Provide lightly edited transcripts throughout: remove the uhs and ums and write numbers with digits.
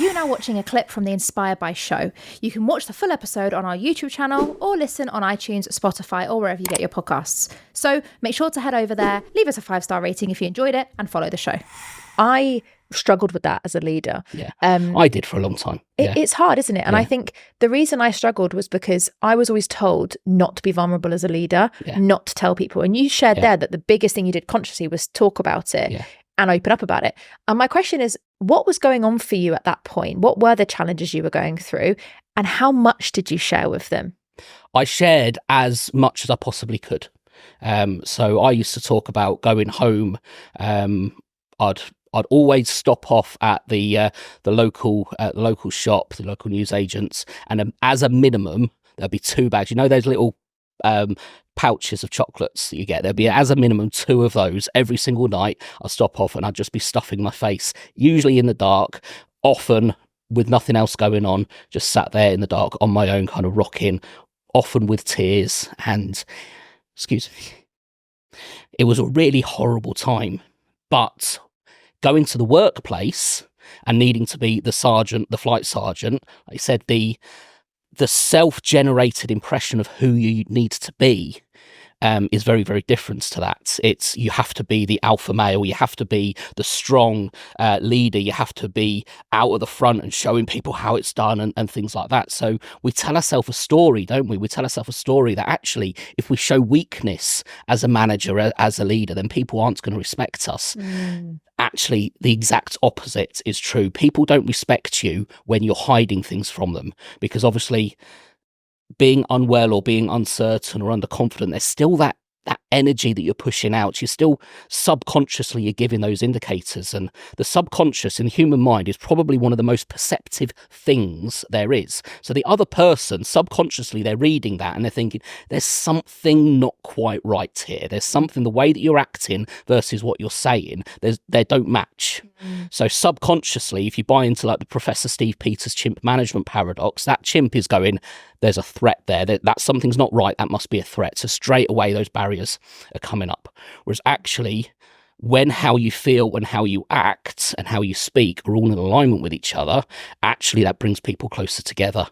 You're now watching a clip from the Inspired by show. You can watch the full episode on our YouTube channel or listen on iTunes, Spotify, or wherever you get your podcasts. So make sure to head over there, leave us a 5-star rating if you enjoyed it, and follow the show. I struggled with that as a leader. Yeah, I did for a long time. It's hard, isn't it? And I think the reason I struggled was because I was always told not to be vulnerable as a leader, not to tell people. And you shared there that the biggest thing you did consciously was talk about it and open up about it. And my question is, what was going on for you at that point? What were the challenges you were going through? And how much did you share with them? I shared as much as I possibly could. So I used to talk about going home. I'd always stop off at the local shop, the local newsagents, and as a minimum there'd be 2 bags. You know those little pouches of chocolates that you get? There'd be as a minimum 2 of those every single night. I'd stop off and I'd just be stuffing my face, usually in the dark, often with nothing else going on, just sat there in the dark on my own, kind of rocking, often with tears. And excuse me, it was a really horrible time. But going to the workplace and needing to be the sergeant, the flight sergeant, like I said, the self-generated impression of who you need to be is very, very different to that. It's, you have to be the alpha male, you have to be the strong leader, you have to be out at the front and showing people how it's done and things like that. So we tell ourselves a story, don't we? We tell ourselves a story that actually, if we show weakness as a manager, as a leader, then people aren't going to respect us. Actually, the exact opposite is true. People don't respect you when you're hiding things from them, because obviously being unwell or being uncertain or underconfident, there's still that energy that you're pushing out. You're still subconsciously, you're giving those indicators, and the subconscious in the human mind is probably one of the most perceptive things there is. So the other person, subconsciously, they're reading that and they're thinking, there's something not quite right here. There's something, the way that you're acting versus what you're saying, they don't match. So subconsciously, if you buy into like the Professor Steve Peters chimp management paradox, that chimp is going, there's a threat there, that something's not right, that must be a threat. So straight away those barriers are coming up. Whereas actually, when how you feel and how you act and how you speak are all in alignment with each other, actually that brings people closer together.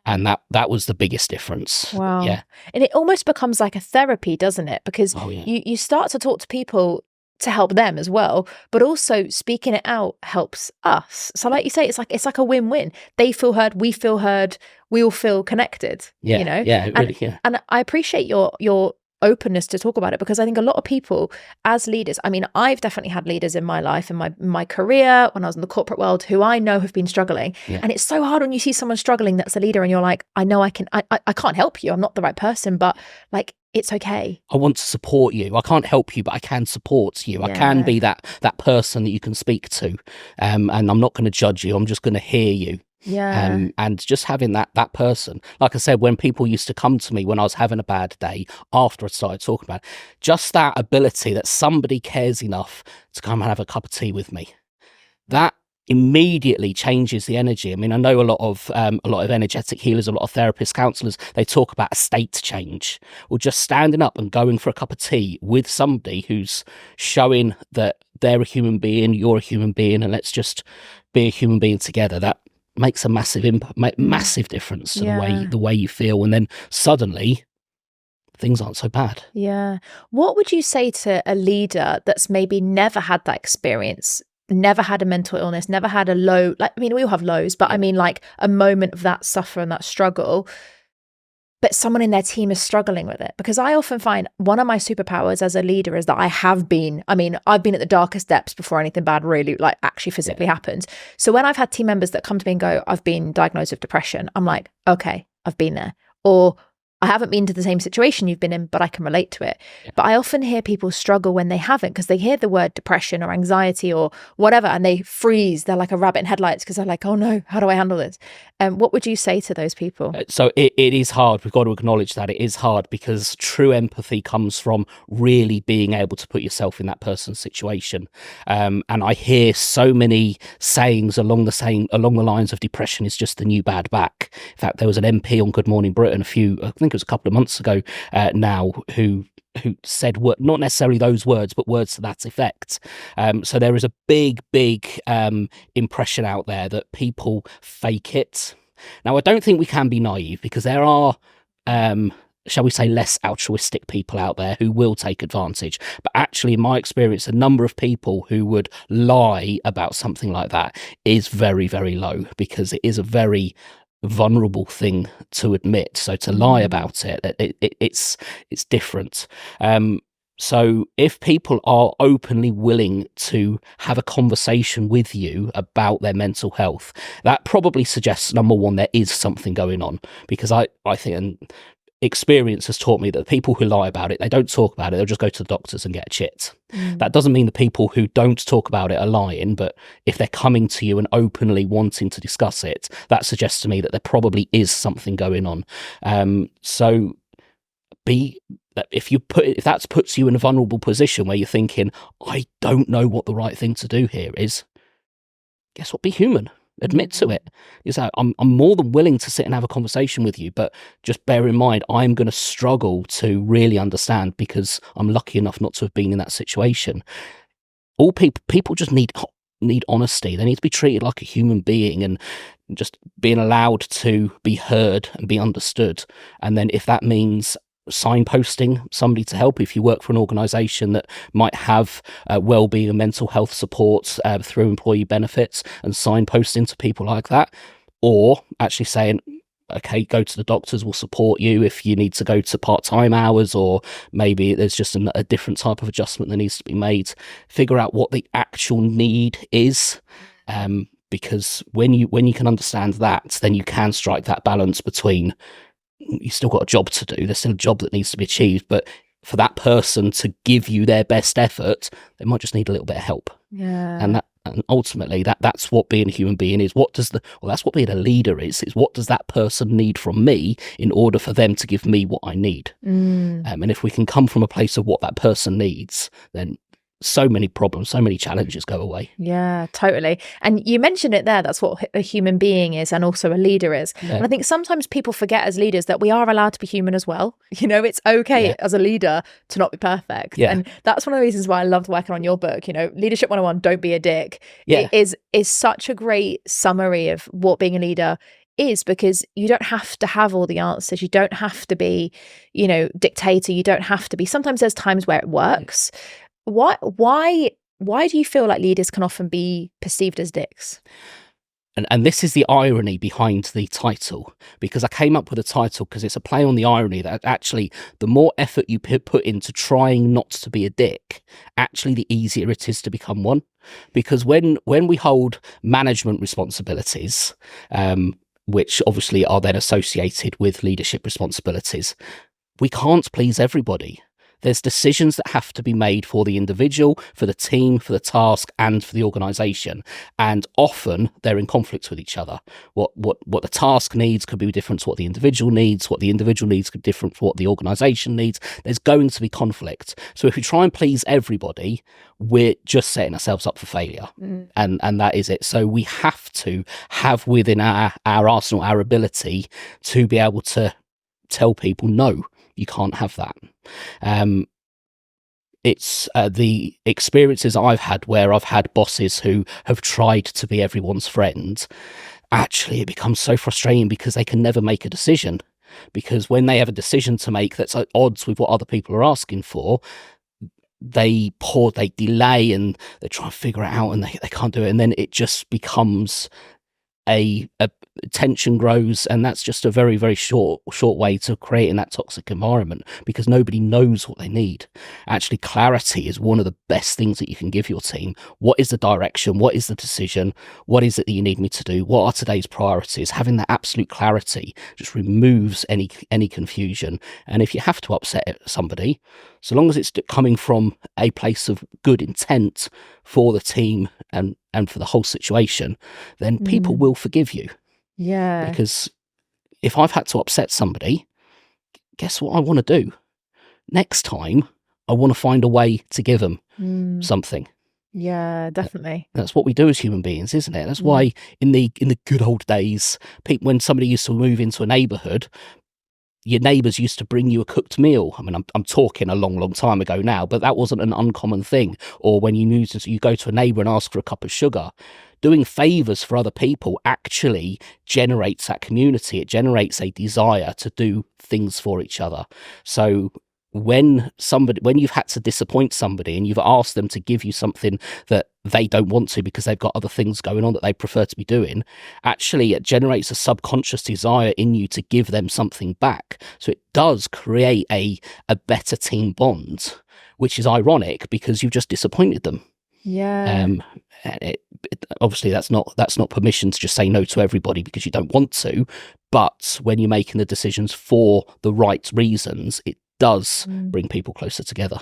And that was the biggest difference. Wow. Yeah. And it almost becomes like a therapy, doesn't it? Because you start to talk to people to help them as well, but also speaking it out helps us. So like you say, it's like a win-win. They feel heard, we feel heard, we all feel connected. Yeah, you know? Yeah, really, yeah. And I appreciate your openness to talk about it, because I think a lot of people as leaders, I mean, I've definitely had leaders in my life, in my career, when I was in the corporate world, who I know have been struggling. And it's so hard when you see someone struggling that's a leader and you're like, I know I can't help you, I'm not the right person, but like, it's okay. I want to support you. I can't help you, but I can support you. I can be that person that you can speak to. And I'm not going to judge you. I'm just going to hear you. Yeah. And just having that person, like I said, when people used to come to me when I was having a bad day, after I started talking about it, just that ability that somebody cares enough to come and have a cup of tea with me, that immediately changes the energy. I mean, I know a lot of energetic healers, a lot of therapists, counselors, they talk about a state change, or just standing up and going for a cup of tea with somebody who's showing that they're a human being, you're a human being, and let's just be a human being together. That makes a massive massive difference to the way you feel, and then suddenly things aren't so bad. Yeah. What would you say to a leader that's maybe never had that experience, never had a mental illness, never had a low, like, I mean, we all have lows, but I mean like a moment of that suffer and that struggle, but someone in their team is struggling with it? Because I often find one of my superpowers as a leader is that I've been at the darkest depths before anything bad really like actually physically happens. So when I've had team members that come to me and go, I've been diagnosed with depression, I'm like, okay, I've been there. Or I haven't been to the same situation you've been in, but I can relate to it. But I often hear people struggle when they haven't, because they hear the word depression or anxiety or whatever, and they freeze. They're like a rabbit in headlights, because they're like, oh no, how do I handle this? What would you say to those people? So it is hard. We've got to acknowledge that it is hard, because true empathy comes from really being able to put yourself in that person's situation. And I hear so many sayings along the lines of depression is just the new bad back. In fact, there was an MP on Good Morning Britain I think it was a couple of months ago now, who said not necessarily those words, but words to that effect. So there is a big impression out there that people fake it. Now, I don't think we can be naive, because there are shall we say, less altruistic people out there who will take advantage. But actually, in my experience, the number of people who would lie about something like that is very, very low, because it is a very vulnerable thing to admit. So to lie about it's different. So if people are openly willing to have a conversation with you about their mental health, that probably suggests, number one, there is something going on. Because I think, and experience has taught me, that the people who lie about it, they don't talk about it, they'll just go to the doctors and get a chit. That doesn't mean the people who don't talk about it are lying, but if they're coming to you and openly wanting to discuss it, that suggests to me that there probably is something going on. So if that puts you in a vulnerable position where you're thinking, I don't know what the right thing to do here is, guess what? Be human. Admit to it. You say, I'm more than willing to sit and have a conversation with you, but just bear in mind, I'm going to struggle to really understand, because I'm lucky enough not to have been in that situation. All people just need honesty. They need to be treated like a human being, and just being allowed to be heard and be understood. And then if that means signposting somebody to help, if you work for an organisation that might have wellbeing and mental health support through employee benefits, and signposting to people like that, or actually saying, okay, go to the doctors, we'll support you if you need to go to part-time hours, or maybe there's just a different type of adjustment that needs to be made. Figure out what the actual need is, because when you can understand that, then you can strike that balance between, you've still got a job to do, there's still a job that needs to be achieved, but for that person to give you their best effort, they might just need a little bit of help. And ultimately that's what being a human being is. That's what being a leader is what does that person need from me in order for them to give me what I need? And if we can come from a place of what that person needs, then so many problems, so many challenges go away. Yeah, totally. And you mentioned it there, that's what a human being is, and also a leader is. And I think sometimes people forget as leaders that we are allowed to be human as well. It's okay as a leader to not be perfect. And that's one of the reasons why I loved working on your book, Leadership 101, Don't Be a Dick. It is such a great summary of what being a leader is, because you don't have to have all the answers. You don't have to be, dictator. You don't have to be. Sometimes there's times where it works. Why do you feel like leaders can often be perceived as dicks? And this is the irony behind the title, because I came up with a title because it's a play on the irony that actually the more effort you put into trying not to be a dick, actually the easier it is to become one. Because when we hold management responsibilities, which obviously are then associated with leadership responsibilities, we can't please everybody. There's decisions that have to be made for the individual, for the team, for the task, and for the organisation. And often they're in conflict with each other. What the task needs could be different to what the individual needs. What the individual needs could be different from what the organisation needs. There's going to be conflict. So if we try and please everybody, we're just setting ourselves up for failure. And that is it. So we have to have within our arsenal, our ability to be able to tell people, no, you can't have that. It's the experiences I've had where I've had bosses who have tried to be everyone's friend. Actually, it becomes so frustrating because they can never make a decision. Because when they have a decision to make that's at odds with what other people are asking for, they delay, and they try and figure it out, and they can't do it. And then it just becomes a tension grows, and that's just a very, very short way to creating that toxic environment, because nobody knows what they need. Actually, clarity is one of the best things that you can give your team. What is the direction? What is the decision? What is it that you need me to do? What are today's priorities? Having that absolute clarity just removes any confusion. And if you have to upset somebody, so long as it's coming from a place of good intent for the team and for the whole situation, then people will forgive you. Yeah. Because if I've had to upset somebody, guess what I want to do? Next time, I want to find a way to give them something. Yeah, definitely. That's what we do as human beings, isn't it? That's why in the good old days, when somebody used to move into a neighbourhood, your neighbours used to bring you a cooked meal. I mean, I'm talking a long time ago now, but that wasn't an uncommon thing. Or when you go to a neighbour and ask for a cup of sugar. Doing favours for other people actually generates that community. It generates a desire to do things for each other. So when you've had to disappoint somebody and you've asked them to give you something that they don't want to because they've got other things going on that they prefer to be doing, actually it generates a subconscious desire in you to give them something back. So it does create a better team bond, which is ironic because you've just disappointed them. Yeah. Obviously that's not permission to just say no to everybody because you don't want to, but when you're making the decisions for the right reasons, it does bring people closer together.